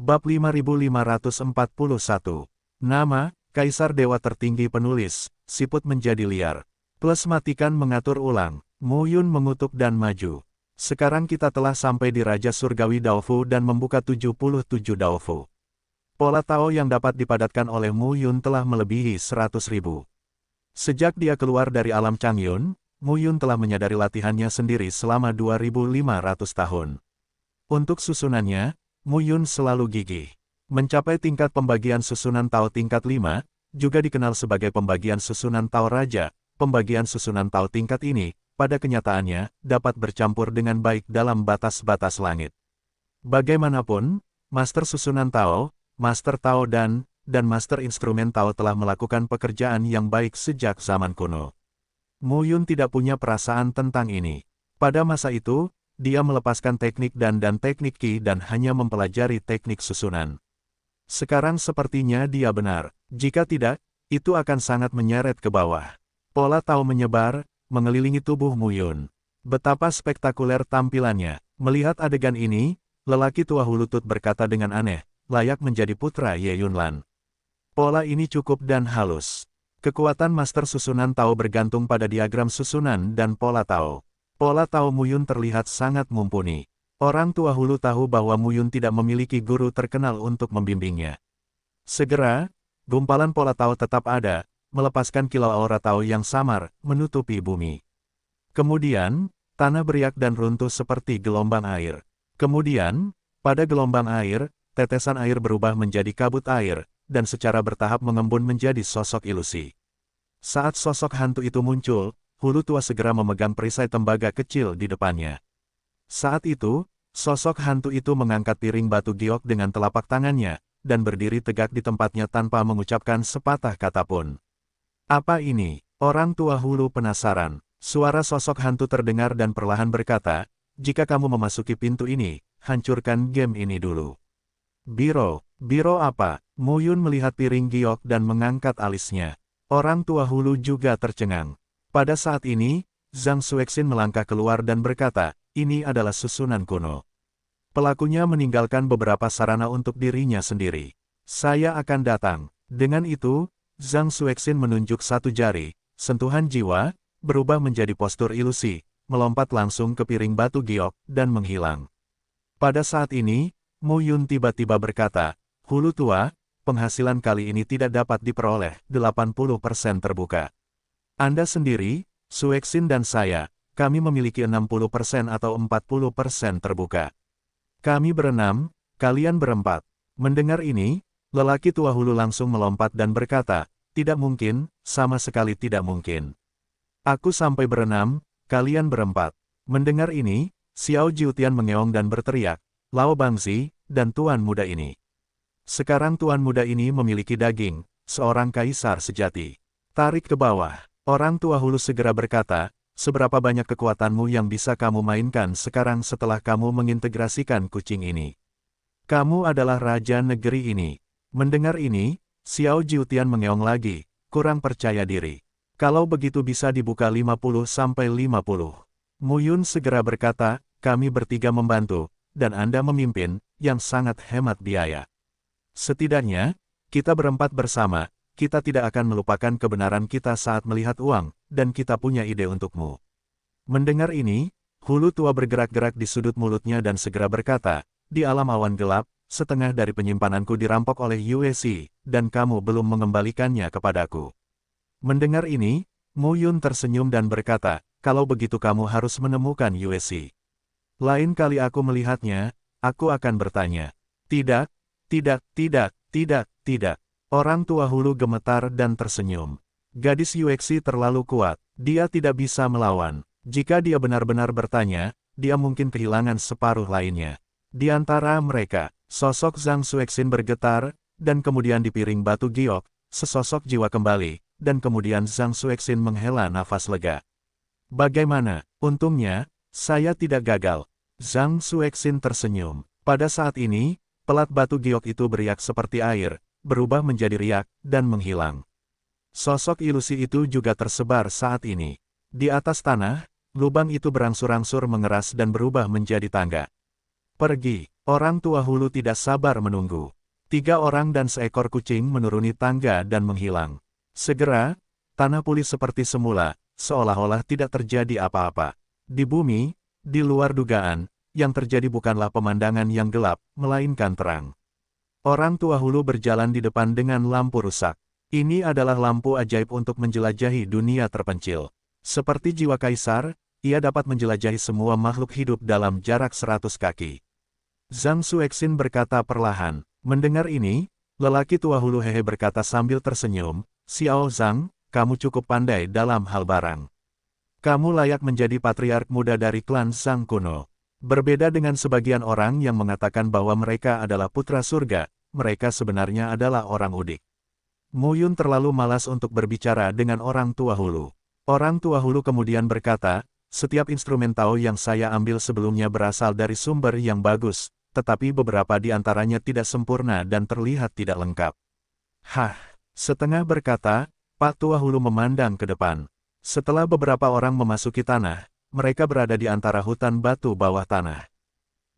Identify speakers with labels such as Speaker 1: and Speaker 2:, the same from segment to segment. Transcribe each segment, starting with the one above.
Speaker 1: Bab 5541. Nama, Kaisar Dewa Tertinggi Penulis, siput menjadi liar. Plus matikan mengatur ulang, Mu Yun mengutuk dan maju. Sekarang kita telah sampai di Raja Surgawi Daofu dan membuka 77 Daofu. Pola Tao yang dapat dipadatkan oleh Mu Yun telah melebihi 100.000. Sejak dia keluar dari alam Changyun, Mu Yun telah menyadari latihannya sendiri selama 2500 tahun. Untuk susunannya, Mu Yun selalu gigih. Mencapai tingkat pembagian susunan Tao tingkat 5, juga dikenal sebagai pembagian susunan Tao Raja. Pembagian susunan Tao tingkat ini, pada kenyataannya, dapat bercampur dengan baik dalam batas-batas langit. Bagaimanapun, Master Susunan Tao, Master Tao dan Master Instrumen Tao telah melakukan pekerjaan yang baik sejak zaman kuno. Mu Yun tidak punya perasaan tentang ini. Pada masa itu, dia melepaskan teknik dan teknik Qi dan hanya mempelajari teknik susunan. Sekarang sepertinya dia benar. Jika tidak, itu akan sangat menyeret ke bawah. Pola Tao menyebar, mengelilingi tubuh Mu Yun. Betapa spektakuler tampilannya. Melihat adegan ini, lelaki tua hulutut berkata dengan aneh, layak menjadi putra Ye Yunlan. Pola ini cukup dan halus. Kekuatan Master Susunan Tao bergantung pada diagram susunan dan pola Tao. Pola Tao Mu Yun terlihat sangat mumpuni. Orang tua hulu tahu bahwa Mu Yun tidak memiliki guru terkenal untuk membimbingnya. Segera, gumpalan pola Tao tetap ada, melepaskan kilau aura Tao yang samar, menutupi bumi. Kemudian, tanah beriak dan runtuh seperti gelombang air. Kemudian, pada gelombang air, tetesan air berubah menjadi kabut air, dan secara bertahap mengembun menjadi sosok ilusi. Saat sosok hantu itu muncul, hulu tua segera memegang perisai tembaga kecil di depannya. Saat itu, sosok hantu itu mengangkat piring batu giok dengan telapak tangannya, dan berdiri tegak di tempatnya tanpa mengucapkan sepatah kata pun. Apa ini? Orang tua hulu penasaran. Suara sosok hantu terdengar dan perlahan berkata, jika kamu memasuki pintu ini, hancurkan game ini dulu. Biro apa? Mu Yun melihat piring giok dan mengangkat alisnya. Orang tua hulu juga tercengang. Pada saat ini, Zhang Xuexin melangkah keluar dan berkata, ini adalah susunan kuno. Pelakunya meninggalkan beberapa sarana untuk dirinya sendiri. Saya akan datang. Dengan itu, Zhang Xuexin menunjuk satu jari, sentuhan jiwa, berubah menjadi postur ilusi, melompat langsung ke piring batu giok, dan menghilang. Pada saat ini, Mu Yun tiba-tiba berkata, hulu tua, penghasilan kali ini tidak dapat diperoleh, 80% terbuka. Anda sendiri, Xuexin dan saya, kami memiliki 60% atau 40% terbuka. Kami berenam, kalian berempat. Mendengar ini, lelaki tua hulu langsung melompat dan berkata, tidak mungkin, sama sekali tidak mungkin. Aku sampai berenam, kalian berempat. Mendengar ini, Xiao Jiutian mengeong dan berteriak, Lao Bangzi, dan tuan muda ini. Sekarang tuan muda ini memiliki daging, seorang kaisar sejati. Tarik ke bawah. Orang tua hulu segera berkata, seberapa banyak kekuatanmu yang bisa kamu mainkan sekarang setelah kamu mengintegrasikan kucing ini? Kamu adalah raja negeri ini. Mendengar ini, Xiao Jiutian mengeong lagi, kurang percaya diri. Kalau begitu bisa dibuka 50-50. Mu Yun segera berkata, kami bertiga membantu, dan Anda memimpin, yang sangat hemat biaya. Setidaknya, kita berempat bersama, kita tidak akan melupakan kebenaran kita saat melihat uang, dan kita punya ide untukmu. Mendengar ini, hulu tua bergerak-gerak di sudut mulutnya dan segera berkata, di alam awan gelap, setengah dari penyimpananku dirampok oleh USC, dan kamu belum mengembalikannya kepadaku. Mendengar ini, Mu Yun tersenyum dan berkata, kalau begitu kamu harus menemukan USC. Lain kali aku melihatnya, aku akan bertanya. Tidak. Orang tua hulu gemetar dan tersenyum. Gadis UXC terlalu kuat, dia tidak bisa melawan. Jika dia benar-benar bertanya, dia mungkin kehilangan separuh lainnya. Di antara mereka, sosok Zhang Xuexin bergetar, dan kemudian di piring batu giok, sesosok jiwa kembali, dan kemudian Zhang Xuexin menghela nafas lega. Bagaimana? Untungnya, saya tidak gagal. Zhang Xuexin tersenyum. Pada saat ini, pelat batu giok itu beriak seperti air, berubah menjadi riak, dan menghilang. Sosok ilusi itu juga tersebar saat ini. Di atas tanah, lubang itu berangsur-angsur mengeras dan berubah menjadi tangga. Pergi. Orang tua hulu tidak sabar menunggu. 3 orang dan seekor kucing menuruni tangga dan menghilang. Segera, tanah pulih seperti semula, seolah-olah tidak terjadi apa-apa. Di bumi, di luar dugaan, yang terjadi bukanlah pemandangan yang gelap, melainkan terang. Orang tua hulu berjalan di depan dengan lampu rusak. Ini adalah lampu ajaib untuk menjelajahi dunia terpencil. Seperti jiwa kaisar, ia dapat menjelajahi semua makhluk hidup dalam jarak 100 kaki. Zhang Xuexin berkata perlahan. Mendengar ini, lelaki tua hulu hehe berkata sambil tersenyum, Xiao Zhang, kamu cukup pandai dalam hal barang. Kamu layak menjadi patriark muda dari klan Zhang kuno. Berbeda dengan sebagian orang yang mengatakan bahwa mereka adalah putra surga, mereka sebenarnya adalah orang udik. Mu Yun terlalu malas untuk berbicara dengan orang tua hulu. Orang tua hulu kemudian berkata, setiap instrumen Tao yang saya ambil sebelumnya berasal dari sumber yang bagus, tetapi beberapa di antaranya tidak sempurna dan terlihat tidak lengkap. Hah, setengah berkata, Pak tua hulu memandang ke depan. Setelah beberapa orang memasuki tanah, mereka berada di antara hutan batu bawah tanah.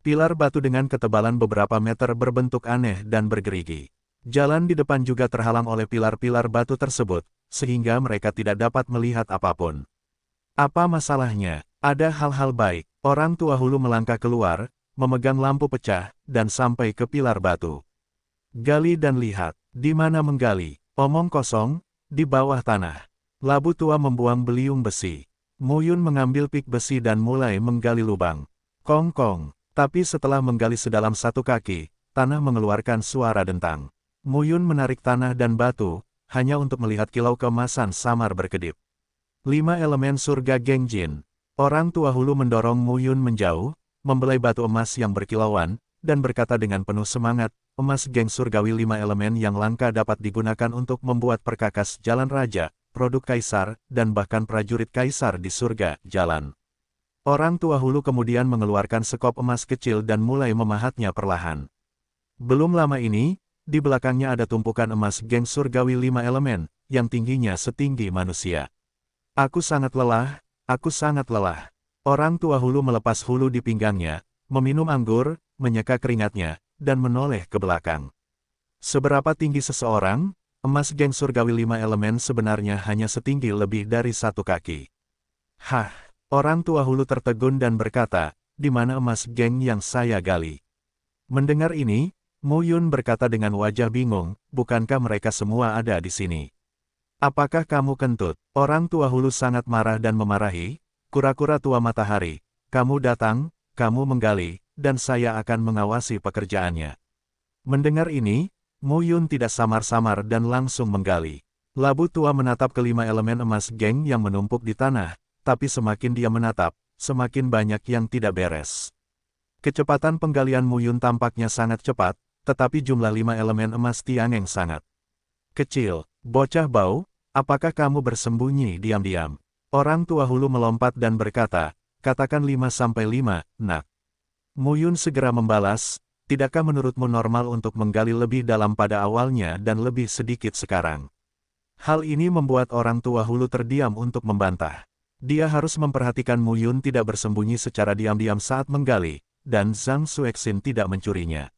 Speaker 1: Pilar batu dengan ketebalan beberapa meter berbentuk aneh dan bergerigi. Jalan di depan juga terhalang oleh pilar-pilar batu tersebut, sehingga mereka tidak dapat melihat apapun. Apa masalahnya? Ada hal-hal baik. Orang tua hulu melangkah keluar, memegang lampu pecah, dan sampai ke pilar batu. Gali dan lihat. Di mana menggali? Omong kosong, di bawah tanah. Labu tua membuang beliung besi. Mu Yun mengambil pik besi dan mulai menggali lubang. Kong-kong. Tapi setelah menggali sedalam 1 kaki, tanah mengeluarkan suara dentang. Mu Yun menarik tanah dan batu, hanya untuk melihat kilau keemasan samar berkedip. 5 elemen surga Gengjin. Orang tua hulu mendorong Mu Yun menjauh, membelai batu emas yang berkilauan, dan berkata dengan penuh semangat, emas geng surgawi 5 elemen yang langka dapat digunakan untuk membuat perkakas jalan raja, produk kaisar, dan bahkan prajurit kaisar di surga, jalan. Orang tua hulu kemudian mengeluarkan sekop emas kecil dan mulai memahatnya perlahan. Belum lama ini, di belakangnya ada tumpukan emas geng surgawi 5 elemen, yang tingginya setinggi manusia. Aku sangat lelah, aku sangat lelah. Orang tua hulu melepas hulu di pinggangnya, meminum anggur, menyeka keringatnya, dan menoleh ke belakang. Seberapa tinggi seseorang, emas geng surgawi 5 elemen sebenarnya hanya setinggi lebih dari 1 kaki. Hah, orang tua hulu tertegun dan berkata, di mana emas geng yang saya gali? Mendengar ini, Mu Yun berkata dengan wajah bingung, bukankah mereka semua ada di sini? Apakah kamu kentut? Orang tua hulu sangat marah dan memarahi, kura-kura tua matahari, kamu datang, kamu menggali, dan saya akan mengawasi pekerjaannya. Mendengar ini, Mu Yun tidak samar-samar dan langsung menggali. Labu tua menatap kelima elemen emas geng yang menumpuk di tanah, tapi semakin dia menatap, semakin banyak yang tidak beres. Kecepatan penggalian Mu Yun tampaknya sangat cepat, tetapi jumlah 5 elemen emas Tiangeng sangat kecil. Bocah bau, apakah kamu bersembunyi diam-diam? Orang tua hulu melompat dan berkata, katakan 5-5, nak. Mu Yun segera membalas, tidakkah menurutmu normal untuk menggali lebih dalam pada awalnya dan lebih sedikit sekarang? Hal ini membuat orang tua hulu terdiam untuk membantah. Dia harus memperhatikan Mu Yun tidak bersembunyi secara diam-diam saat menggali, dan Zhang Xuexin tidak mencurinya.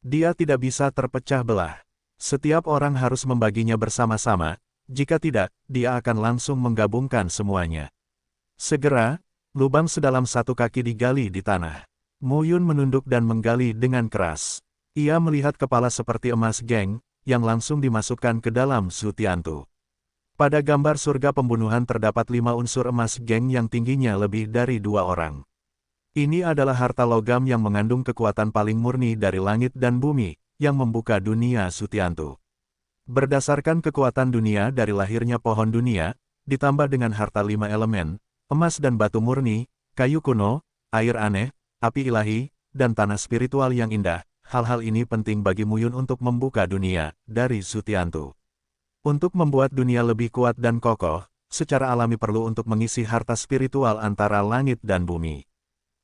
Speaker 1: Dia tidak bisa terpecah belah. Setiap orang harus membaginya bersama-sama, jika tidak, dia akan langsung menggabungkan semuanya. Segera, lubang sedalam 1 kaki digali di tanah. Mu Yun menunduk dan menggali dengan keras. Ia melihat kepala seperti emas geng, yang langsung dimasukkan ke dalam Zutiantu. Pada gambar surga pembunuhan terdapat 5 unsur emas geng yang tingginya lebih dari 2 orang. Ini adalah harta logam yang mengandung kekuatan paling murni dari langit dan bumi, yang membuka dunia Zutiantu. Berdasarkan kekuatan dunia dari lahirnya pohon dunia, ditambah dengan harta 5 elemen, emas dan batu murni, kayu kuno, air aneh, api ilahi, dan tanah spiritual yang indah, hal-hal ini penting bagi Mu Yun untuk membuka dunia dari Zutiantu. Untuk membuat dunia lebih kuat dan kokoh, secara alami perlu untuk mengisi harta spiritual antara langit dan bumi.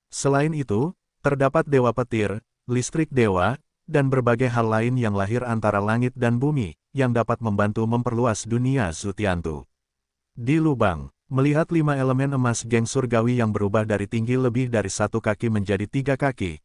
Speaker 1: Selain itu, terdapat dewa petir, listrik dewa, dan berbagai hal lain yang lahir antara langit dan bumi, yang dapat membantu memperluas dunia Zutiantu. Di lubang, melihat 5 elemen emas geng surgawi yang berubah dari tinggi lebih dari 1 kaki menjadi 3 kaki,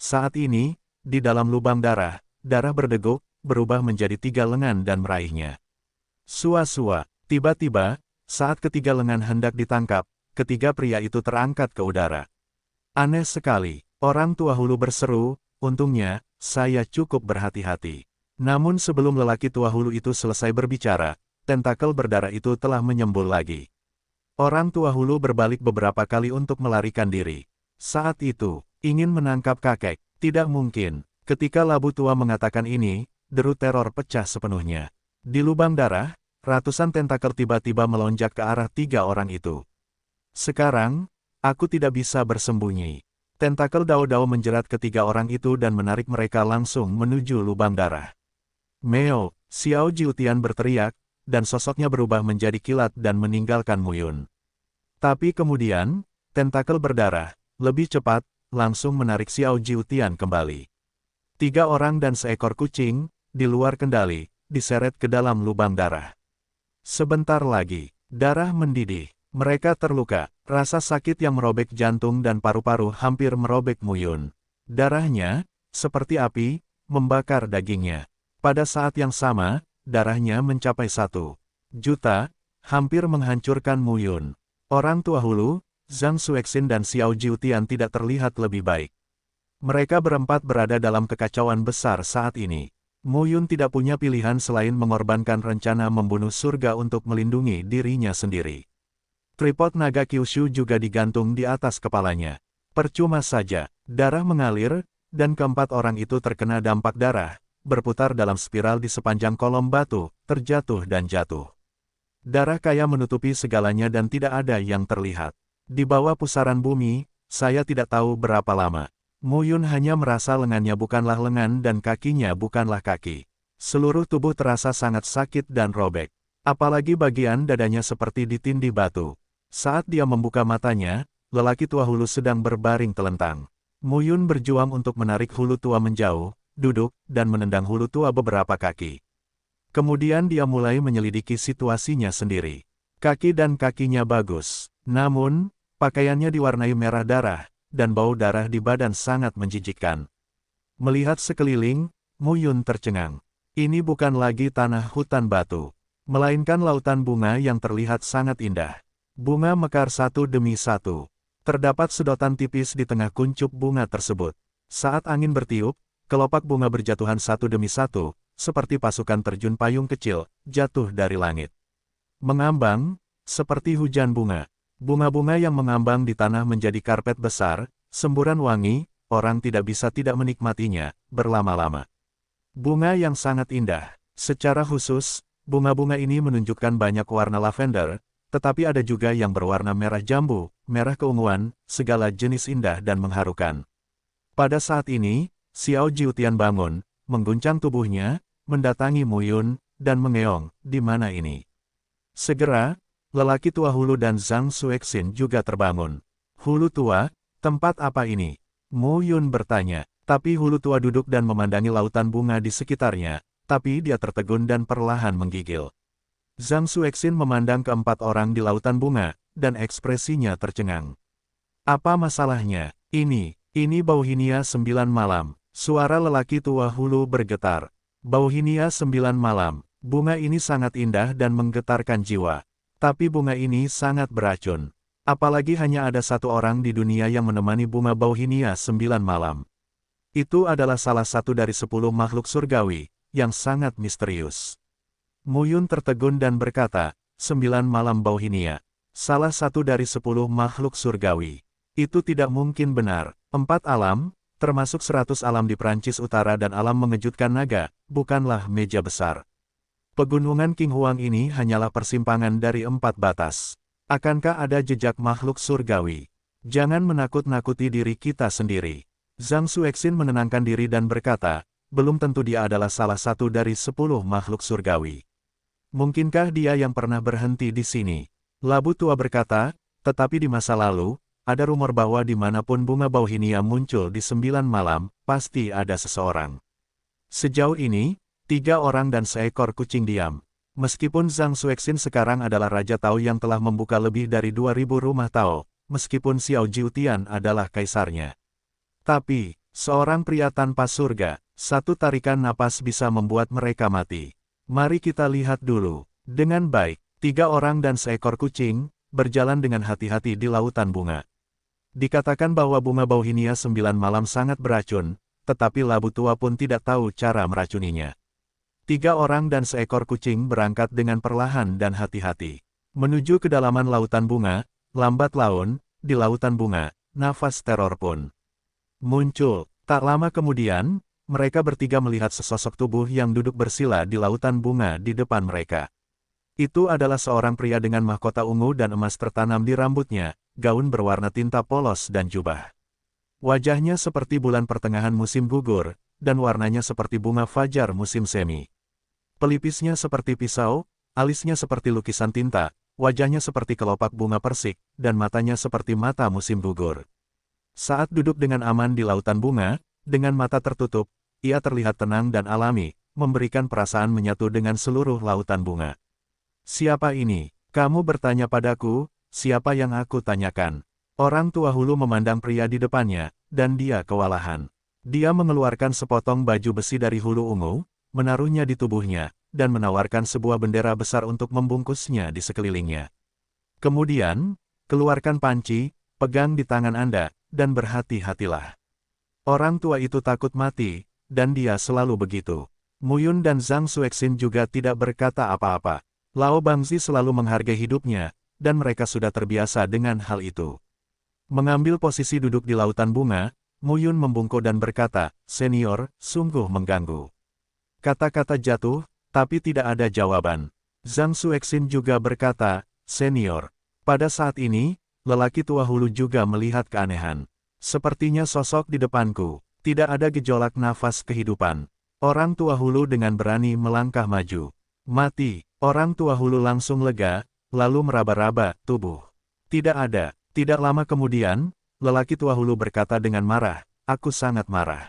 Speaker 1: Saat ini, di dalam lubang darah, darah berdeguk, berubah menjadi 3 lengan dan meraihnya. Sua-sua, tiba-tiba, saat ketiga lengan hendak ditangkap, ketiga pria itu terangkat ke udara. Aneh sekali, orang tua hulu berseru, untungnya, saya cukup berhati-hati. Namun sebelum lelaki tua hulu itu selesai berbicara, tentakel berdarah itu telah menyembul lagi. Orang tua hulu berbalik beberapa kali untuk melarikan diri. Saat itu, ingin menangkap kakek, tidak mungkin. Ketika labu tua mengatakan ini, deru teror pecah sepenuhnya. Di lubang darah, ratusan tentakel tiba-tiba melonjak ke arah 3 orang itu. Sekarang, aku tidak bisa bersembunyi. Tentakel Dao-Dao menjerat ketiga orang itu dan menarik mereka langsung menuju lubang darah. Meo, Xiao Jiutian berteriak, dan sosoknya berubah menjadi kilat dan meninggalkan Muyun. Tapi kemudian, tentakel berdarah, lebih cepat, langsung menarik Xiao Jiutian kembali. 3 orang dan seekor kucing, di luar kendali, diseret ke dalam lubang darah. Sebentar lagi, darah mendidih. Mereka terluka, rasa sakit yang merobek jantung dan paru-paru hampir merobek Muyun. Darahnya, seperti api, membakar dagingnya. Pada saat yang sama, darahnya mencapai 1 juta, hampir menghancurkan Muyun. Orang tua hulu, Zhang Xuexin dan Xiao Jiutian tidak terlihat lebih baik. Mereka berempat berada dalam kekacauan besar saat ini. Muyun tidak punya pilihan selain mengorbankan rencana membunuh surga untuk melindungi dirinya sendiri. Tripod naga Kyushu juga digantung di atas kepalanya. Percuma saja, darah mengalir, dan keempat orang itu terkena dampak darah, berputar dalam spiral di sepanjang kolom batu, terjatuh dan jatuh. Darah kaya menutupi segalanya dan tidak ada yang terlihat. Di bawah pusaran bumi, saya tidak tahu berapa lama. Muyun hanya merasa lengannya bukanlah lengan dan kakinya bukanlah kaki. Seluruh tubuh terasa sangat sakit dan robek. Apalagi bagian dadanya seperti ditindih batu. Saat dia membuka matanya, lelaki tua hulu sedang berbaring telentang. Muyun berjuang untuk menarik hulu tua menjauh, duduk, dan menendang hulu tua beberapa kaki. Kemudian dia mulai menyelidiki situasinya sendiri. Kaki dan kakinya bagus. Namun, pakaiannya diwarnai merah darah, dan bau darah di badan sangat menjijikkan. Melihat sekeliling, Muyun tercengang. Ini bukan lagi tanah hutan batu, melainkan lautan bunga yang terlihat sangat indah. Bunga mekar satu demi satu. Terdapat sedotan tipis di tengah kuncup bunga tersebut. Saat angin bertiup, kelopak bunga berjatuhan satu demi satu, seperti pasukan terjun payung kecil, jatuh dari langit. Mengambang, seperti hujan bunga. Bunga-bunga yang mengambang di tanah menjadi karpet besar, semburan wangi, orang tidak bisa tidak menikmatinya, berlama-lama. Bunga yang sangat indah. Secara khusus, bunga-bunga ini menunjukkan banyak warna lavender, tetapi ada juga yang berwarna merah jambu, merah keunguan, segala jenis indah dan mengharukan. Pada saat ini, Xiao Jiutian bangun, mengguncang tubuhnya, mendatangi Muyun, dan mengeong, di mana ini? Segera, lelaki tua hulu dan Zhang Xuexin juga terbangun. Hulu tua, tempat apa ini? Muyun bertanya, tapi hulu tua duduk dan memandangi lautan bunga di sekitarnya, tapi dia tertegun dan perlahan menggigil. Zhang Xuexin memandang keempat orang di lautan bunga, dan ekspresinya tercengang. Apa masalahnya? Ini Bauhinia 9 malam. Suara lelaki tua hulu bergetar. Bauhinia 9 malam. Bunga ini sangat indah dan menggetarkan jiwa. Tapi bunga ini sangat beracun. Apalagi hanya ada satu orang di dunia yang menemani bunga Bauhinia 9 malam. Itu adalah salah satu dari 10 makhluk surgawi, yang sangat misterius. Muyun tertegun dan berkata, 9 malam Bauhinia. Salah satu dari 10 makhluk surgawi. Itu tidak mungkin benar. 4 alam, termasuk 100 alam di Prancis Utara dan alam mengejutkan naga, bukanlah meja besar. Pegunungan Qinghuang ini hanyalah persimpangan dari 4 batas. Akankah ada jejak makhluk surgawi? Jangan menakut-nakuti diri kita sendiri. Zhang Xuexin menenangkan diri dan berkata, belum tentu dia adalah salah satu dari 10 makhluk surgawi. Mungkinkah dia yang pernah berhenti di sini? Labu tua berkata, tetapi di masa lalu, ada rumor bahwa dimanapun bunga Bauhinia muncul di 9 malam, pasti ada seseorang. Sejauh ini, 3 orang dan seekor kucing diam. Meskipun Zhang Xuexin sekarang adalah Raja Tao yang telah membuka lebih dari 2000 rumah Tao, meskipun Xiao Jiutian adalah kaisarnya. Tapi, Seorang pria tanpa surga, satu tarikan napas bisa membuat mereka mati. Mari kita lihat dulu. Dengan baik, 3 orang dan seekor kucing, berjalan dengan hati-hati di lautan bunga. Dikatakan bahwa bunga Bauhinia 9 malam sangat beracun, tetapi labu tua pun tidak tahu cara meracuninya. 3 orang dan seekor kucing berangkat dengan perlahan dan hati-hati. Menuju kedalaman lautan bunga, lambat laun, di lautan bunga, nafas teror pun muncul. Tak lama kemudian, mereka bertiga melihat sesosok tubuh yang duduk bersila di lautan bunga di depan mereka. Itu adalah seorang pria dengan mahkota ungu dan emas tertanam di rambutnya, gaun berwarna tinta polos dan jubah. Wajahnya seperti bulan pertengahan musim gugur, dan warnanya seperti bunga fajar musim semi. Pelipisnya seperti pisau, alisnya seperti lukisan tinta, wajahnya seperti kelopak bunga persik, dan matanya seperti mata musim gugur. Saat duduk dengan aman di lautan bunga, dengan mata tertutup, ia terlihat tenang dan alami, memberikan perasaan menyatu dengan seluruh lautan bunga. Siapa ini? Kamu bertanya padaku, siapa yang aku tanyakan? Orang tua hulu memandang pria di depannya, dan dia kewalahan. Dia mengeluarkan sepotong baju besi dari hulu ungu, menaruhnya di tubuhnya, dan menawarkan sebuah bendera besar untuk membungkusnya di sekelilingnya. Kemudian, keluarkan panci, pegang di tangan Anda, dan berhati-hatilah. Orang tua itu takut mati, dan dia selalu begitu. Muyun dan Zhang Xuexin juga tidak berkata apa-apa. Lao Bangzi selalu menghargai hidupnya, dan mereka sudah terbiasa dengan hal itu. Mengambil posisi duduk di lautan bunga, Muyun membungkuk dan berkata, "Senior, sungguh mengganggu." Kata-kata jatuh, tapi tidak ada jawaban. Zhang Xuexin juga berkata, "Senior." Pada saat ini, lelaki tua hulu juga melihat keanehan. Sepertinya sosok di depanku, tidak ada gejolak nafas kehidupan. Orang tua hulu dengan berani melangkah maju. Mati. Orang tua hulu langsung lega, lalu meraba-raba tubuh. Tidak ada. Tidak lama kemudian, lelaki tua hulu berkata dengan marah, "Aku sangat marah."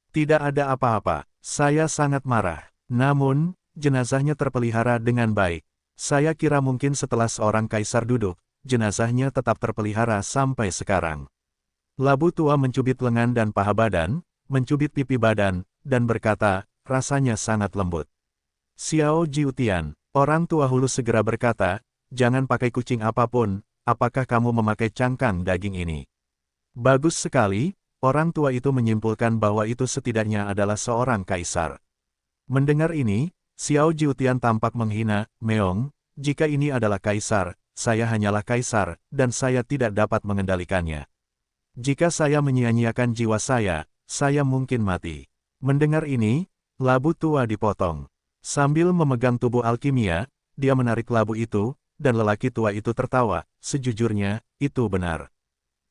Speaker 1: Tidak ada apa-apa, saya sangat marah. Namun, jenazahnya terpelihara dengan baik. Saya kira mungkin setelah seorang kaisar duduk, jenazahnya tetap terpelihara sampai sekarang. Labu tua mencubit lengan dan paha badan, mencubit pipi badan, dan berkata, rasanya sangat lembut. Xiao Jiutian, orang tua hulu segera berkata, "Jangan pakai kucing apapun, apakah kamu memakai cangkang daging ini?" Bagus sekali, orang tua itu menyimpulkan bahwa itu setidaknya adalah seorang kaisar. Mendengar ini, Xiao Jiutian tampak menghina, "Meong, jika ini adalah kaisar, saya hanyalah kaisar, dan saya tidak dapat mengendalikannya. Jika saya menyia-nyiakan jiwa saya mungkin mati." Mendengar ini, labu tua dipotong. Sambil memegang tubuh alkimia, dia menarik labu itu, dan lelaki tua itu tertawa, "Sejujurnya, itu benar."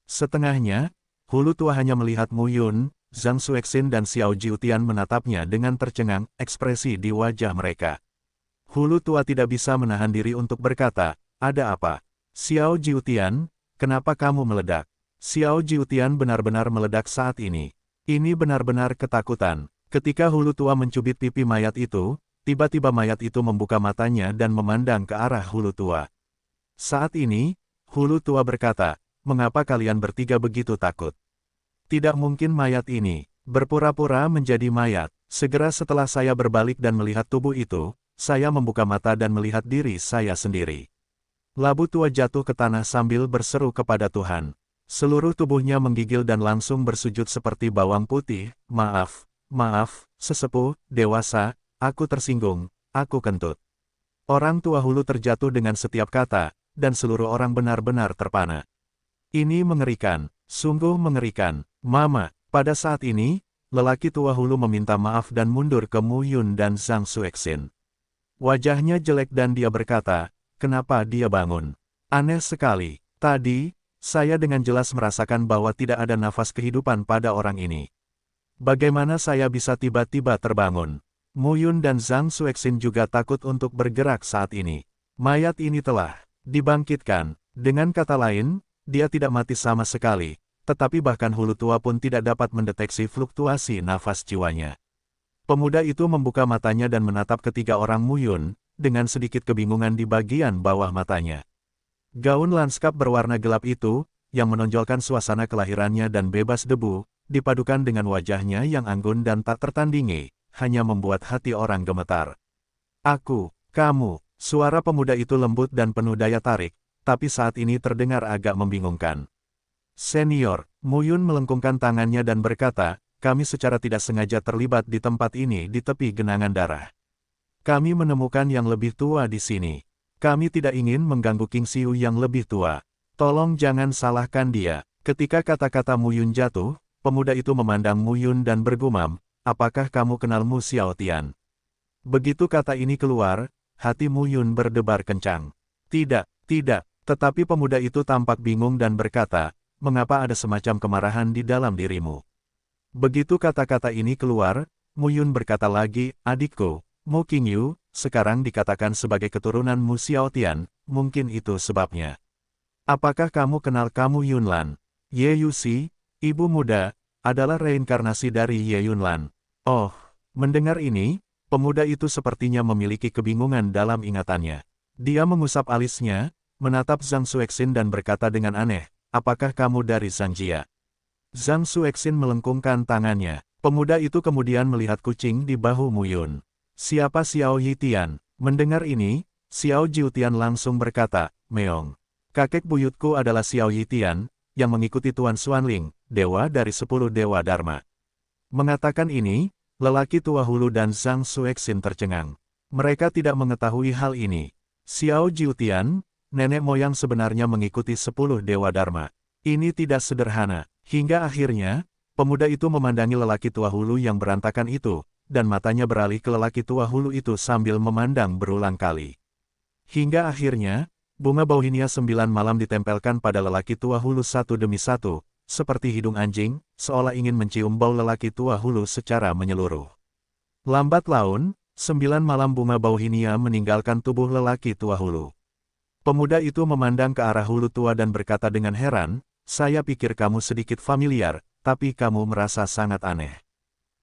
Speaker 1: Setengahnya, hulu tua hanya melihat Muyun, Zhang Xuexin dan Xiao Jiutian menatapnya dengan tercengang, ekspresi di wajah mereka. Hulu tua tidak bisa menahan diri untuk berkata, "Ada apa? Xiao Jiutian, kenapa kamu meledak?" Xiao Jiutian benar-benar meledak saat ini. Ini benar-benar ketakutan. Ketika hulu tua mencubit pipi mayat itu, tiba-tiba mayat itu membuka matanya dan memandang ke arah hulu tua. Saat ini, hulu tua berkata, "Mengapa kalian bertiga begitu takut? Tidak mungkin mayat ini berpura-pura menjadi mayat." Segera setelah saya berbalik dan melihat tubuh itu, saya membuka mata dan melihat diri saya sendiri. Labu tua jatuh ke tanah sambil berseru kepada Tuhan. Seluruh tubuhnya menggigil dan langsung bersujud seperti bawang putih. "Maaf, maaf, sesepuh, dewasa, aku tersinggung, aku kentut." Orang tua hulu terjatuh dengan setiap kata, dan seluruh orang benar-benar terpana. Ini mengerikan, sungguh mengerikan. "Mama." Pada saat ini, lelaki tua hulu meminta maaf dan mundur ke Muyun dan Zhang Xuexin. Wajahnya jelek dan dia berkata, "Kenapa dia bangun? Aneh sekali. Tadi, saya dengan jelas merasakan bahwa tidak ada nafas kehidupan pada orang ini. Bagaimana saya bisa tiba-tiba terbangun?" Muyun dan Zhang Xuexin juga takut untuk bergerak saat ini. Mayat ini telah dibangkitkan. Dengan kata lain, dia tidak mati sama sekali, tetapi bahkan hulu tua pun tidak dapat mendeteksi fluktuasi nafas jiwanya. Pemuda itu membuka matanya dan menatap ketiga orang Muyun, dengan sedikit kebingungan di bagian bawah matanya. Gaun lanskap berwarna gelap itu, yang menonjolkan suasana kelahirannya dan bebas debu, dipadukan dengan wajahnya yang anggun dan tak tertandingi, hanya membuat hati orang gemetar. Kamu, suara pemuda itu lembut dan penuh daya tarik, tapi saat ini terdengar agak membingungkan. Senior, Mu Yun melengkungkan tangannya dan berkata, kami secara tidak sengaja terlibat di tempat ini di tepi genangan darah. Kami menemukan yang lebih tua di sini. Kami tidak ingin mengganggu King Xiu yang lebih tua. Tolong jangan salahkan dia. Ketika kata-kata Mu Yun jatuh, pemuda itu memandang Mu Yun dan bergumam, apakah kamu kenal Mu Xiaotian? Begitu kata ini keluar, hati Mu Yun berdebar kencang. Tidak, tetapi pemuda itu tampak bingung dan berkata, mengapa ada semacam kemarahan di dalam dirimu? Begitu kata-kata ini keluar, Mu Yun berkata lagi, adikku, Mu Qingyu, sekarang dikatakan sebagai keturunan Mu Xiaotian, mungkin itu sebabnya. Apakah kamu kenal kamu Yunlan? Ye Yuxi, ibu muda, adalah reinkarnasi dari Ye Yunlan. Oh, mendengar ini, pemuda itu sepertinya memiliki kebingungan dalam ingatannya. Dia mengusap alisnya, menatap Zhang Xuexin dan berkata dengan aneh, apakah kamu dari Zhangjia? Zhang Xuexin melengkungkan tangannya. Pemuda itu kemudian melihat kucing di bahu Mu Yun. Siapa Xiao Yitian? Mendengar ini, Xiao Jiutian langsung berkata, Meong. Kakek buyutku adalah Xiao Yitian, yang mengikuti Tuan Xuanling, dewa dari 10 dewa Dharma. Mengatakan ini, lelaki tua hulu dan Zhang Xuexin tercengang. Mereka tidak mengetahui hal ini. Xiao Jiutian, nenek moyang sebenarnya mengikuti 10 dewa Dharma. Ini tidak sederhana. Hingga akhirnya, pemuda itu memandangi lelaki tua hulu yang berantakan itu, dan matanya beralih ke lelaki tua hulu itu sambil memandang berulang kali. Hingga akhirnya, bunga bauhinia 9 malam ditempelkan pada lelaki tua hulu satu demi satu, seperti hidung anjing, seolah ingin mencium bau lelaki tua hulu secara menyeluruh. Lambat laun, 9 malam bunga bauhinia meninggalkan tubuh lelaki tua hulu. Pemuda itu memandang ke arah hulu tua dan berkata dengan heran, saya pikir kamu sedikit familiar, tapi kamu merasa sangat aneh.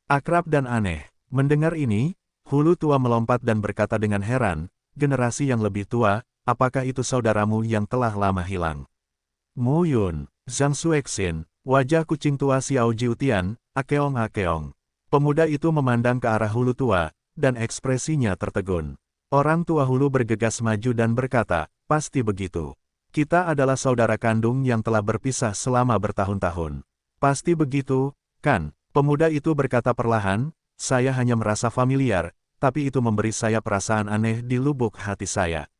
Speaker 1: Akrab dan aneh. Mendengar ini, hulu tua melompat dan berkata dengan heran, generasi yang lebih tua, apakah itu saudaramu yang telah lama hilang? Mu Yun, Zhang Xuexin, wajah kucing tua Xiao Jiutian, akeong. Pemuda itu memandang ke arah hulu tua, dan ekspresinya tertegun. Orang tua hulu bergegas maju dan berkata, pasti begitu. Kita adalah saudara kandung yang telah berpisah selama bertahun-tahun. Pasti begitu, kan? Pemuda itu berkata perlahan, saya hanya merasa familiar, tapi itu memberi saya perasaan aneh di lubuk hati saya.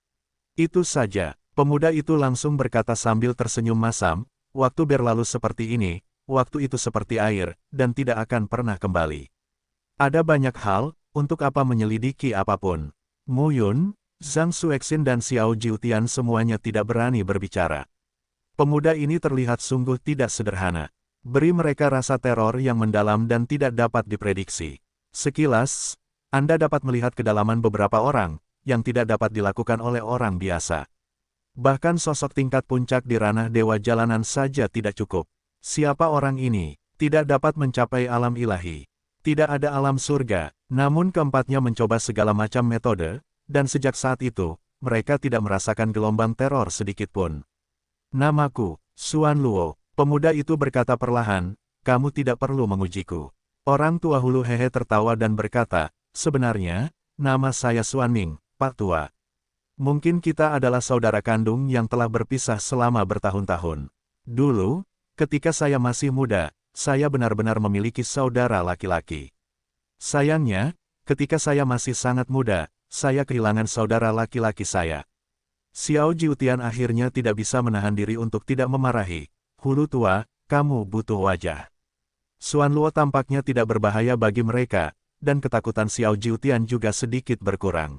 Speaker 1: Itu saja, pemuda itu langsung berkata sambil tersenyum masam, waktu berlalu seperti ini, waktu itu seperti air, dan tidak akan pernah kembali. Ada banyak hal, untuk apa menyelidiki apapun. Mu Yun, Zhang Xuexin dan Xiao Jiutian semuanya tidak berani berbicara. Pemuda ini terlihat sungguh tidak sederhana. Beri mereka rasa teror yang mendalam dan tidak dapat diprediksi. Sekilas, Anda dapat melihat kedalaman beberapa orang, yang tidak dapat dilakukan oleh orang biasa. Bahkan sosok tingkat puncak di ranah dewa jalanan saja tidak cukup. Siapa orang ini? Tidak dapat mencapai alam ilahi. Tidak ada alam surga, namun keempatnya mencoba segala macam metode, dan sejak saat itu, mereka tidak merasakan gelombang teror sedikitpun. Namaku, Xuan Luo, pemuda itu berkata perlahan, kamu tidak perlu mengujiku. Orang tua hulu hehe tertawa dan berkata, sebenarnya, nama saya Xuan Ming, Pak Tua. Mungkin kita adalah saudara kandung yang telah berpisah selama bertahun-tahun. Dulu, ketika saya masih muda, saya benar-benar memiliki saudara laki-laki. Sayangnya, ketika saya masih sangat muda, saya kehilangan saudara laki-laki saya. Xiao Jiutian akhirnya tidak bisa menahan diri untuk tidak memarahi. Hulu tua, kamu butuh wajah. Xuan Luo tampaknya tidak berbahaya bagi mereka, dan ketakutan Xiao Jiutian juga sedikit berkurang.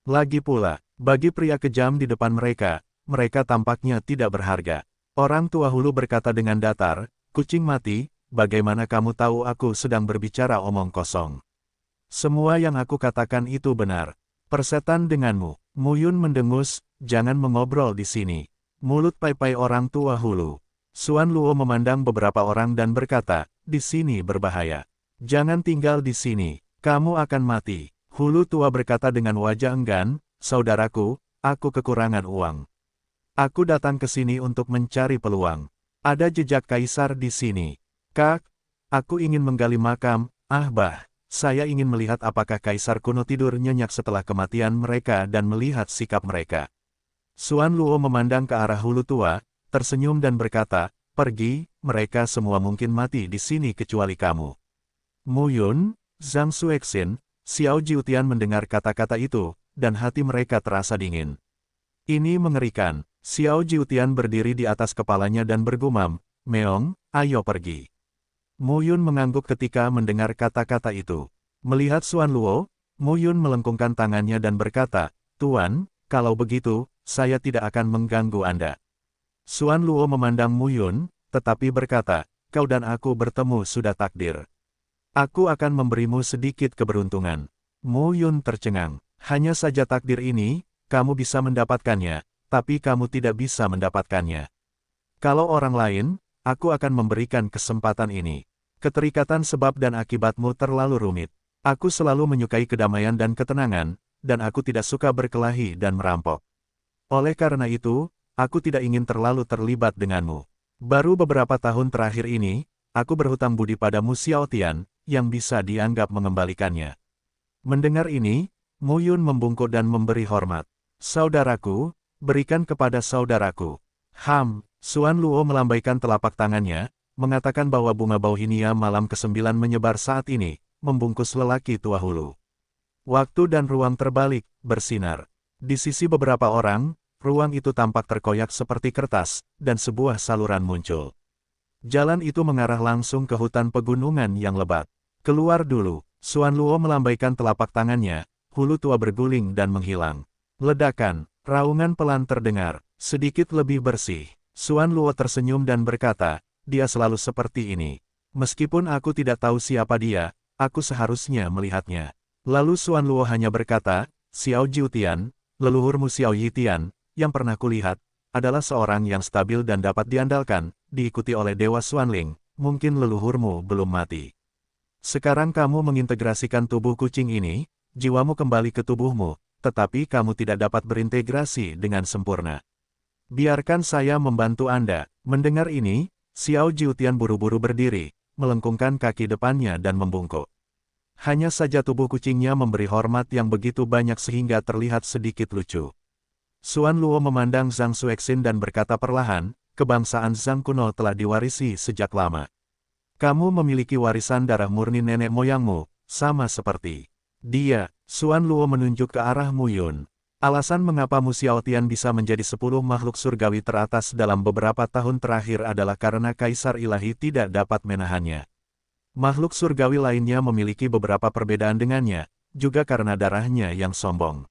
Speaker 1: Lagi pula, bagi pria kejam di depan mereka, mereka tampaknya tidak berharga. Orang tua hulu berkata dengan datar, kucing mati, bagaimana kamu tahu aku sedang berbicara omong kosong? Semua yang aku katakan itu benar. Persetan denganmu. Mu Yun mendengus, jangan mengobrol di sini. Mulut pai-pai orang tua hulu. Xuan Luo memandang beberapa orang dan berkata, di sini berbahaya. Jangan tinggal di sini, kamu akan mati. Hulu tua berkata dengan wajah enggan, saudaraku, aku kekurangan uang. Aku datang ke sini untuk mencari peluang. Ada jejak kaisar di sini. Aku ingin menggali makam, bah. Saya ingin melihat apakah kaisar kuno tidur nyenyak setelah kematian mereka dan melihat sikap mereka. Xuan Luo memandang ke arah hulu tua, tersenyum dan berkata, pergi, mereka semua mungkin mati di sini kecuali kamu. Mu Yun, Zhang Xuexin, Xiao Jiutian mendengar kata-kata itu, dan hati mereka terasa dingin. Ini mengerikan. Xiao Jiutian berdiri di atas kepalanya dan bergumam, Meong, ayo pergi. Mu Yun mengangguk ketika mendengar kata-kata itu. Melihat Xuan Luo, Mu Yun melengkungkan tangannya dan berkata, Tuan, kalau begitu, saya tidak akan mengganggu Anda. Xuan Luo memandang Mu Yun, tetapi berkata, kau dan aku bertemu sudah takdir. Aku akan memberimu sedikit keberuntungan. Mu Yun tercengang. Hanya saja takdir ini, kamu bisa mendapatkannya, tapi kamu tidak bisa mendapatkannya. Kalau orang lain, aku akan memberikan kesempatan ini. Keterikatan sebab dan akibatmu terlalu rumit. Aku selalu menyukai kedamaian dan ketenangan, dan aku tidak suka berkelahi dan merampok. Oleh karena itu, aku tidak ingin terlalu terlibat denganmu. Baru beberapa tahun terakhir ini, aku berhutang budi pada Mu Xiaotian, yang bisa dianggap mengembalikannya. Mendengar ini, Mu Yun membungkuk dan memberi hormat. Saudaraku, berikan kepada saudaraku. Xuan Luo melambaikan telapak tangannya, mengatakan bahwa bunga bauhinia malam ke-9 menyebar saat ini, membungkus lelaki tua hulu. Waktu dan ruang terbalik, bersinar. Di sisi beberapa orang, ruang itu tampak terkoyak seperti kertas, dan sebuah saluran muncul. Jalan itu mengarah langsung ke hutan pegunungan yang lebat. Keluar dulu, Xuan Luo melambaikan telapak tangannya, hulu tua berguling dan menghilang. Ledakan, raungan pelan terdengar, sedikit lebih bersih. Xuan Luo tersenyum dan berkata, dia selalu seperti ini. Meskipun aku tidak tahu siapa dia, aku seharusnya melihatnya. Lalu Xuan Luo hanya berkata, Xiao Jiutian, leluhurmu Xiao Yitian, yang pernah kulihat, adalah seorang yang stabil dan dapat diandalkan, diikuti oleh Dewa Xuanling, mungkin leluhurmu belum mati. Sekarang kamu mengintegrasikan tubuh kucing ini, jiwamu kembali ke tubuhmu, tetapi kamu tidak dapat berintegrasi dengan sempurna. Biarkan saya membantu Anda. Mendengar ini, Xiao Jiutian buru-buru berdiri, melengkungkan kaki depannya dan membungkuk. Hanya saja tubuh kucingnya memberi hormat yang begitu banyak sehingga terlihat sedikit lucu. Xuan Luo memandang Zhang Xuexin dan berkata perlahan, kebangsaan Zhang kuno telah diwarisi sejak lama. Kamu memiliki warisan darah murni nenek moyangmu, sama seperti dia. Xuan Luo menunjuk ke arah Mu Yun. Alasan mengapa Mu Xiaotian bisa menjadi 10 makhluk surgawi teratas dalam beberapa tahun terakhir adalah karena Kaisar Ilahi tidak dapat menahannya. Makhluk surgawi lainnya memiliki beberapa perbedaan dengannya, juga karena darahnya yang sombong.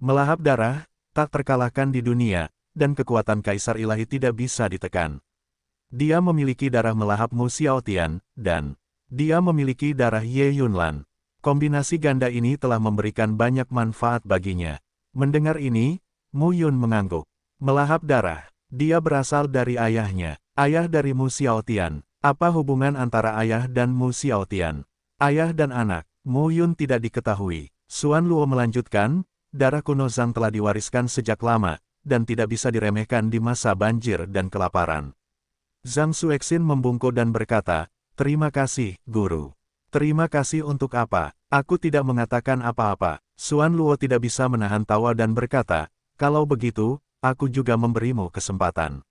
Speaker 1: Melahap darah, tak terkalahkan di dunia, dan kekuatan Kaisar Ilahi tidak bisa ditekan. Dia memiliki darah melahap Mu Xiaotian, dan dia memiliki darah Ye Yunlan. Kombinasi ganda ini telah memberikan banyak manfaat baginya. Mendengar ini, Mu Yun mengangguk. Melahap darah, dia berasal dari ayahnya, ayah dari Mu Xiaotian. Apa hubungan antara ayah dan Mu Xiaotian? Ayah dan anak, Mu Yun tidak diketahui. Xuan Luo melanjutkan, darah kuno Zhang telah diwariskan sejak lama, dan tidak bisa diremehkan di masa banjir dan kelaparan. Zhang Xuexin membungkuk dan berkata, terima kasih, Guru. Terima kasih untuk apa? Aku tidak mengatakan apa-apa. Xuan Luo tidak bisa menahan tawa dan berkata, kalau begitu, aku juga memberimu kesempatan.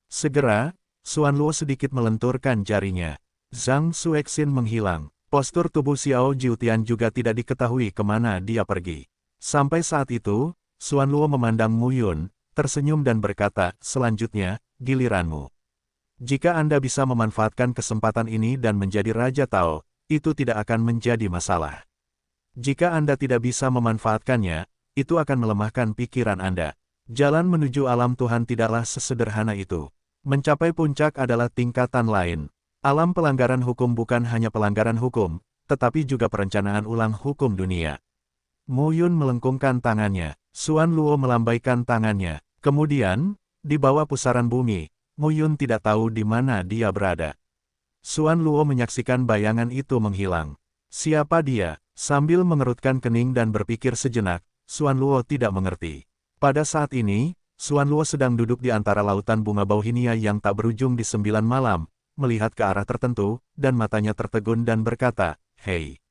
Speaker 1: Segera, Xuan Luo sedikit melenturkan jarinya. Zhang Xuexin menghilang. Postur tubuh Xiao Jiutian juga tidak diketahui kemana dia pergi. Sampai saat itu, Xuan Luo memandang Mu Yun, tersenyum dan berkata, selanjutnya, giliranmu. Jika Anda bisa memanfaatkan kesempatan ini dan menjadi Raja Tao, itu tidak akan menjadi masalah. Jika Anda tidak bisa memanfaatkannya, itu akan melemahkan pikiran Anda. Jalan menuju alam Tuhan tidaklah sesederhana itu. Mencapai puncak adalah tingkatan lain. Alam pelanggaran hukum bukan hanya pelanggaran hukum, tetapi juga perencanaan ulang hukum dunia. Mu Yun melengkungkan tangannya, Xuan Luo melambaikan tangannya. Kemudian, di bawah pusaran bumi, Mu Yun tidak tahu di mana dia berada. Xuan Luo menyaksikan bayangan itu menghilang. Siapa dia? Sambil mengerutkan kening dan berpikir sejenak, Xuan Luo tidak mengerti. Pada saat ini, Xuan Luo sedang duduk di antara lautan bunga bauhinia yang tak berujung di 9 malam, melihat ke arah tertentu, dan matanya tertegun dan berkata, "Hei,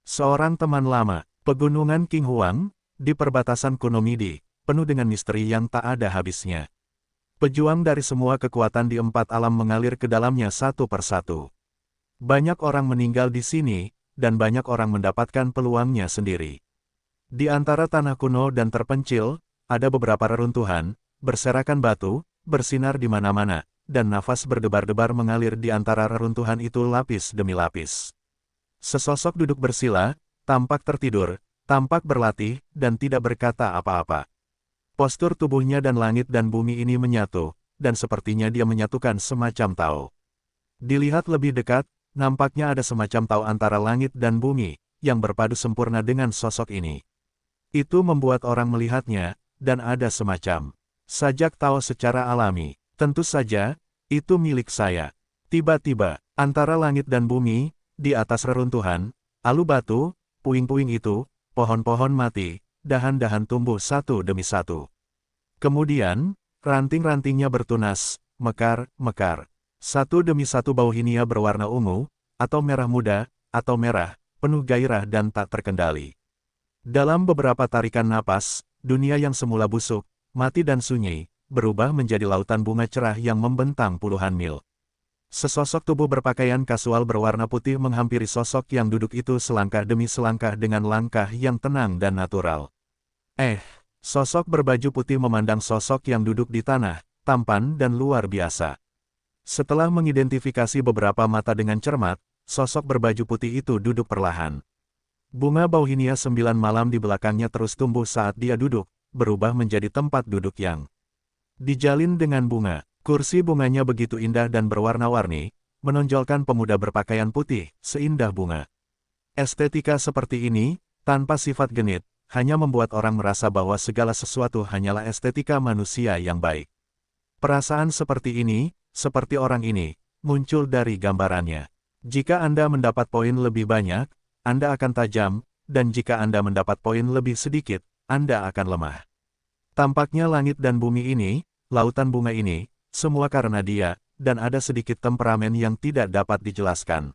Speaker 1: seorang teman lama, pegunungan King Huang, di perbatasan kuno Midi, penuh dengan misteri yang tak ada habisnya. Pejuang dari semua kekuatan di 4 alam mengalir ke dalamnya satu persatu. Banyak orang meninggal di sini, dan banyak orang mendapatkan peluangnya sendiri. Di antara tanah kuno dan terpencil, ada beberapa reruntuhan, berserakan batu, bersinar di mana-mana, dan nafas berdebar-debar mengalir di antara reruntuhan itu lapis demi lapis. Sesosok duduk bersila, tampak tertidur, tampak berlatih, dan tidak berkata apa-apa. Postur tubuhnya dan langit dan bumi ini menyatu, dan sepertinya dia menyatukan semacam tao. Dilihat lebih dekat, nampaknya ada semacam tao antara langit dan bumi, yang berpadu sempurna dengan sosok ini. Itu membuat orang melihatnya, dan ada semacam sajak tao secara alami. Tentu saja, itu milik saya. Tiba-tiba, antara langit dan bumi, di atas reruntuhan, alu batu, puing-puing itu, pohon-pohon mati, dahan-dahan tumbuh satu demi satu. Kemudian, ranting-rantingnya bertunas, mekar-mekar. Satu demi satu bau hinia berwarna ungu, atau merah muda, atau merah, penuh gairah dan tak terkendali. Dalam beberapa tarikan napas, dunia yang semula busuk, mati dan sunyi, berubah menjadi lautan bunga cerah yang membentang puluhan mil. Sesosok tubuh berpakaian kasual berwarna putih menghampiri sosok yang duduk itu selangkah demi selangkah dengan langkah yang tenang dan natural. Sosok berbaju putih memandang sosok yang duduk di tanah, tampan dan luar biasa. Setelah mengidentifikasi beberapa mata dengan cermat, sosok berbaju putih itu duduk perlahan. Bunga bauhinia 9 malam di belakangnya terus tumbuh saat dia duduk, berubah menjadi tempat duduk yang dijalin dengan bunga. Kursi bunganya begitu indah dan berwarna-warni, menonjolkan pemuda berpakaian putih, seindah bunga. Estetika seperti ini, tanpa sifat genit, hanya membuat orang merasa bahwa segala sesuatu hanyalah estetika manusia yang baik. Perasaan seperti ini, seperti orang ini, muncul dari gambarannya. Jika Anda mendapat poin lebih banyak, Anda akan tajam, dan jika Anda mendapat poin lebih sedikit, Anda akan lemah. Tampaknya langit dan bumi ini, lautan bunga ini, semua karena dia, dan ada sedikit temperamen yang tidak dapat dijelaskan.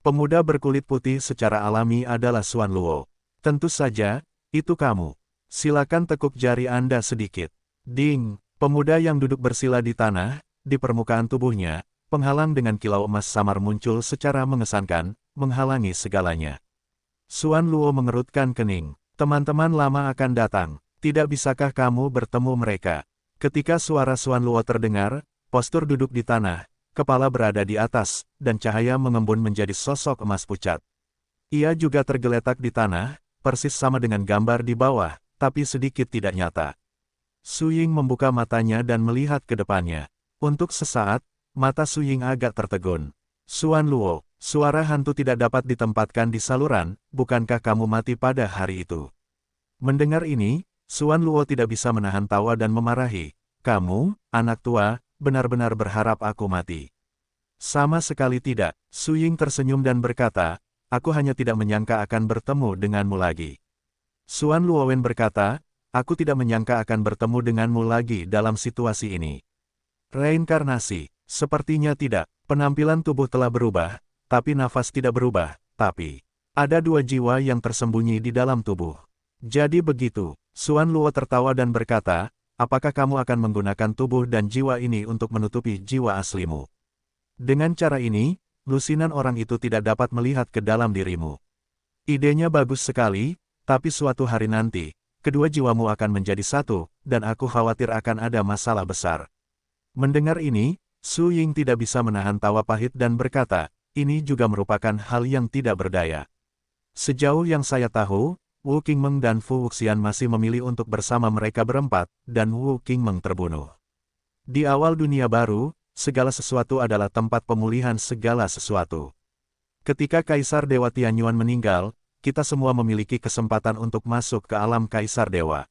Speaker 1: Pemuda berkulit putih secara alami adalah Xuan Luo. Tentu saja, itu kamu. Silakan tekuk jari Anda sedikit. Ding! Pemuda yang duduk bersila di tanah, di permukaan tubuhnya, penghalang dengan kilau emas samar muncul secara mengesankan, menghalangi segalanya. Xuan Luo mengerutkan kening. Teman-teman lama akan datang. Tidak bisakah kamu bertemu mereka? Ketika suara Xuan Luo terdengar, postur duduk di tanah, kepala berada di atas, dan cahaya mengembun menjadi sosok emas pucat. Ia juga tergeletak di tanah, persis sama dengan gambar di bawah, tapi sedikit tidak nyata. Su Ying membuka matanya dan melihat ke depannya. Untuk sesaat, mata Su Ying agak tertegun. Xuan Luo, suara hantu tidak dapat ditempatkan di saluran, bukankah kamu mati pada hari itu? Mendengar ini, Xuan Luo tidak bisa menahan tawa dan memarahi. Kamu, anak tua, benar-benar berharap aku mati. Sama sekali tidak. Su Ying tersenyum dan berkata, aku hanya tidak menyangka akan bertemu denganmu lagi. Xuan Luowen berkata, aku tidak menyangka akan bertemu denganmu lagi dalam situasi ini. Reinkarnasi, sepertinya tidak. Penampilan tubuh telah berubah, tapi nafas tidak berubah, tapi ada dua jiwa yang tersembunyi di dalam tubuh. Jadi begitu, Xuan Luo tertawa dan berkata, apakah kamu akan menggunakan tubuh dan jiwa ini untuk menutupi jiwa aslimu? Dengan cara ini, lusinan orang itu tidak dapat melihat ke dalam dirimu. Idenya bagus sekali, tapi suatu hari nanti, kedua jiwamu akan menjadi satu, dan aku khawatir akan ada masalah besar. Mendengar ini, Su Ying tidak bisa menahan tawa pahit dan berkata, ini juga merupakan hal yang tidak berdaya. Sejauh yang saya tahu, Wu Qingmeng dan Fu Wuxian masih memilih untuk bersama mereka berempat, dan Wu Qingmeng terbunuh. Di awal dunia baru, segala sesuatu adalah tempat pemulihan segala sesuatu. Ketika Kaisar Dewa Tianyuan meninggal, kita semua memiliki kesempatan untuk masuk ke alam Kaisar Dewa.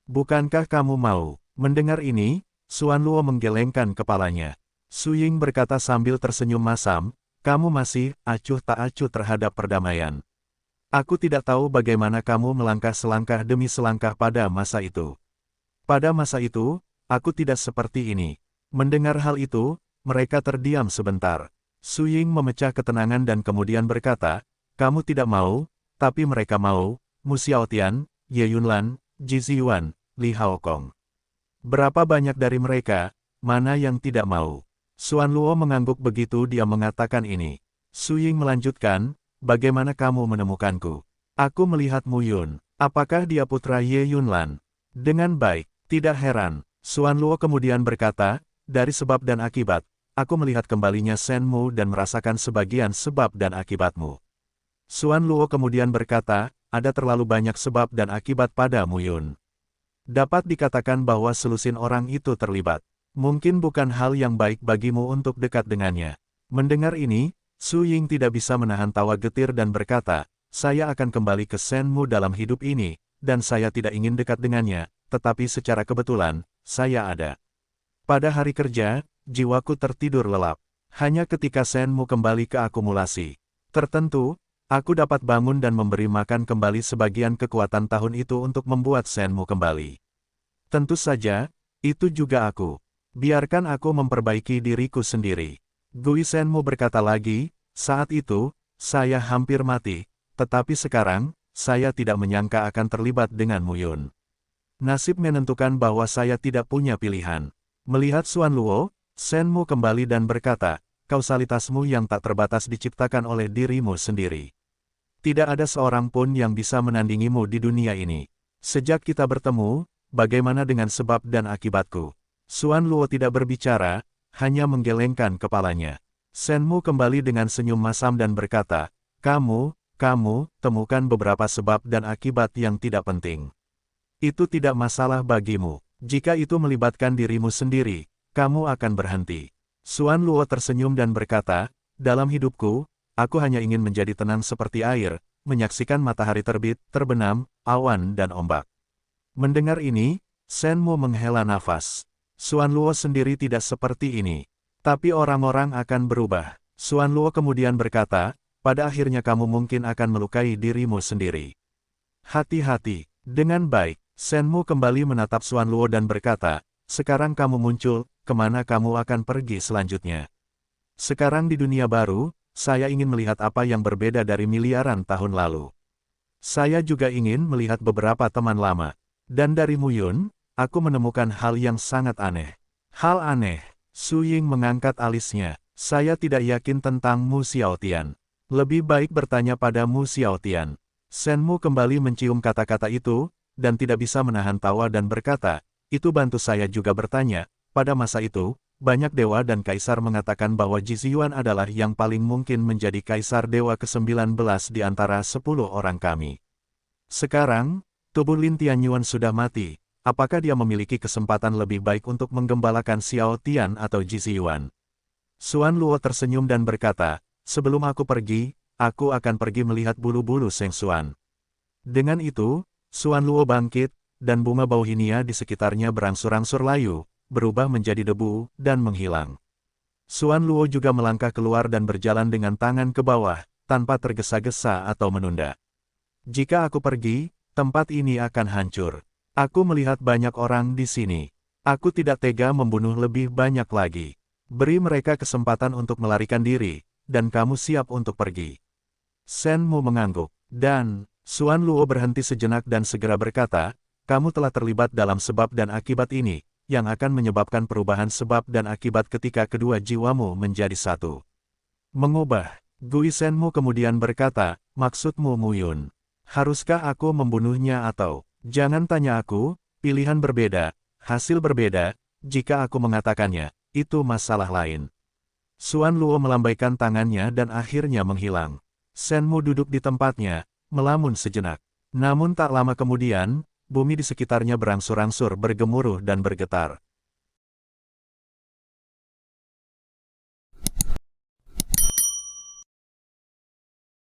Speaker 1: Bukankah kamu mau? Mendengar ini, Xuan Luo menggelengkan kepalanya. Su Ying berkata sambil tersenyum masam, kamu masih acuh tak acuh terhadap perdamaian. Aku tidak tahu bagaimana kamu melangkah selangkah demi selangkah pada masa itu. Pada masa itu, aku tidak seperti ini. Mendengar hal itu, mereka terdiam sebentar. Su Ying memecah ketenangan dan kemudian berkata, kamu tidak mau, tapi mereka mau, Mu Xiaotian, Ye Yunlan, Ji Ziyuan, Li Haokong. Berapa banyak dari mereka, mana yang tidak mau? Xuan Luo mengangguk begitu dia mengatakan ini. Su Ying melanjutkan, bagaimana kamu menemukanku? Aku melihat Mu Yun. Apakah dia putra Ye Yunlan? Dengan baik, tidak heran. Xuan Luo kemudian berkata, dari sebab dan akibat, aku melihat kembalinya Shen Mu dan merasakan sebagian sebab dan akibatmu. Xuan Luo kemudian berkata, ada terlalu banyak sebab dan akibat pada Mu Yun. Dapat dikatakan bahwa selusin orang itu terlibat. Mungkin bukan hal yang baik bagimu untuk dekat dengannya. Mendengar ini, Su Ying tidak bisa menahan tawa getir dan berkata, saya akan kembali ke Shen Mu dalam hidup ini, dan saya tidak ingin dekat dengannya, tetapi secara kebetulan, saya ada. Pada hari kerja, jiwaku tertidur lelap. Hanya ketika Shen Mu kembali ke akumulasi tertentu, aku dapat bangun dan memberi makan kembali sebagian kekuatan tahun itu untuk membuat Shen Mu kembali. Tentu saja, itu juga aku. Biarkan aku memperbaiki diriku sendiri. Gui Shen Mu berkata lagi, saat itu, saya hampir mati. Tetapi sekarang, saya tidak menyangka akan terlibat dengan Mu Yun. Nasib menentukan bahwa saya tidak punya pilihan. Melihat Xuan Luo, Shen Mu kembali dan berkata, kausalitasmu yang tak terbatas diciptakan oleh dirimu sendiri. Tidak ada seorang pun yang bisa menandingimu di dunia ini. Sejak kita bertemu, bagaimana dengan sebab dan akibatku? Xuan Luo tidak berbicara, hanya menggelengkan kepalanya. Shen Mu kembali dengan senyum masam dan berkata, kamu temukan beberapa sebab dan akibat yang tidak penting. Itu tidak masalah bagimu. Jika itu melibatkan dirimu sendiri, kamu akan berhenti. Xuan Luo tersenyum dan berkata, dalam hidupku, aku hanya ingin menjadi tenang seperti air, menyaksikan matahari terbit, terbenam, awan dan ombak. Mendengar ini, Shen Mu menghela nafas. Xuan Luo sendiri tidak seperti ini. Tapi orang-orang akan berubah. Xuan Luo kemudian berkata, pada akhirnya kamu mungkin akan melukai dirimu sendiri. Hati-hati. Dengan baik, Shen Mu kembali menatap Xuan Luo dan berkata, sekarang kamu muncul, kemana kamu akan pergi selanjutnya? Sekarang di dunia baru, saya ingin melihat apa yang berbeda dari miliaran tahun lalu. Saya juga ingin melihat beberapa teman lama. Dan dari Mu Yun, aku menemukan hal yang sangat aneh. Hal aneh. Su Ying mengangkat alisnya. Saya tidak yakin tentang Mu Xiaotian. Lebih baik bertanya pada Mu Xiaotian. Shen Mu kembali mencium kata-kata itu, dan tidak bisa menahan tawa dan berkata, itu bantu saya juga bertanya, pada masa itu, banyak dewa dan kaisar mengatakan bahwa Ji Ziyuan adalah yang paling mungkin menjadi kaisar dewa ke-19 di antara 10 orang kami. Sekarang, tubuh Lin Tianyuan sudah mati, apakah dia memiliki kesempatan lebih baik untuk menggembalakan Xiao Tian atau Ji Ziyuan? Xuan Luo tersenyum dan berkata, sebelum aku pergi, aku akan pergi melihat bulu-bulu Sheng Xuan. Dengan itu, Xuan Luo bangkit, dan bunga bauhinia di sekitarnya berangsur-angsur layu, berubah menjadi debu, dan menghilang. Xuan Luo juga melangkah keluar dan berjalan dengan tangan ke bawah, tanpa tergesa-gesa atau menunda. Jika aku pergi, tempat ini akan hancur. Aku melihat banyak orang di sini. Aku tidak tega membunuh lebih banyak lagi. Beri mereka kesempatan untuk melarikan diri, dan kamu siap untuk pergi. Shen Mu mengangguk, dan Xuan Luo berhenti sejenak dan segera berkata, kamu telah terlibat dalam sebab dan akibat ini, yang akan menyebabkan perubahan sebab dan akibat ketika kedua jiwamu menjadi satu. Mengubah. Gui Shen Mu kemudian berkata, maksudmu Mu Yun? Haruskah aku membunuhnya atau? Jangan tanya aku, pilihan berbeda, hasil berbeda, jika aku mengatakannya, itu masalah lain. Xuan Luo melambaikan tangannya dan akhirnya menghilang. Shen Mu duduk di tempatnya, melamun sejenak. Namun tak lama kemudian, bumi di sekitarnya berangsur-angsur bergemuruh dan bergetar.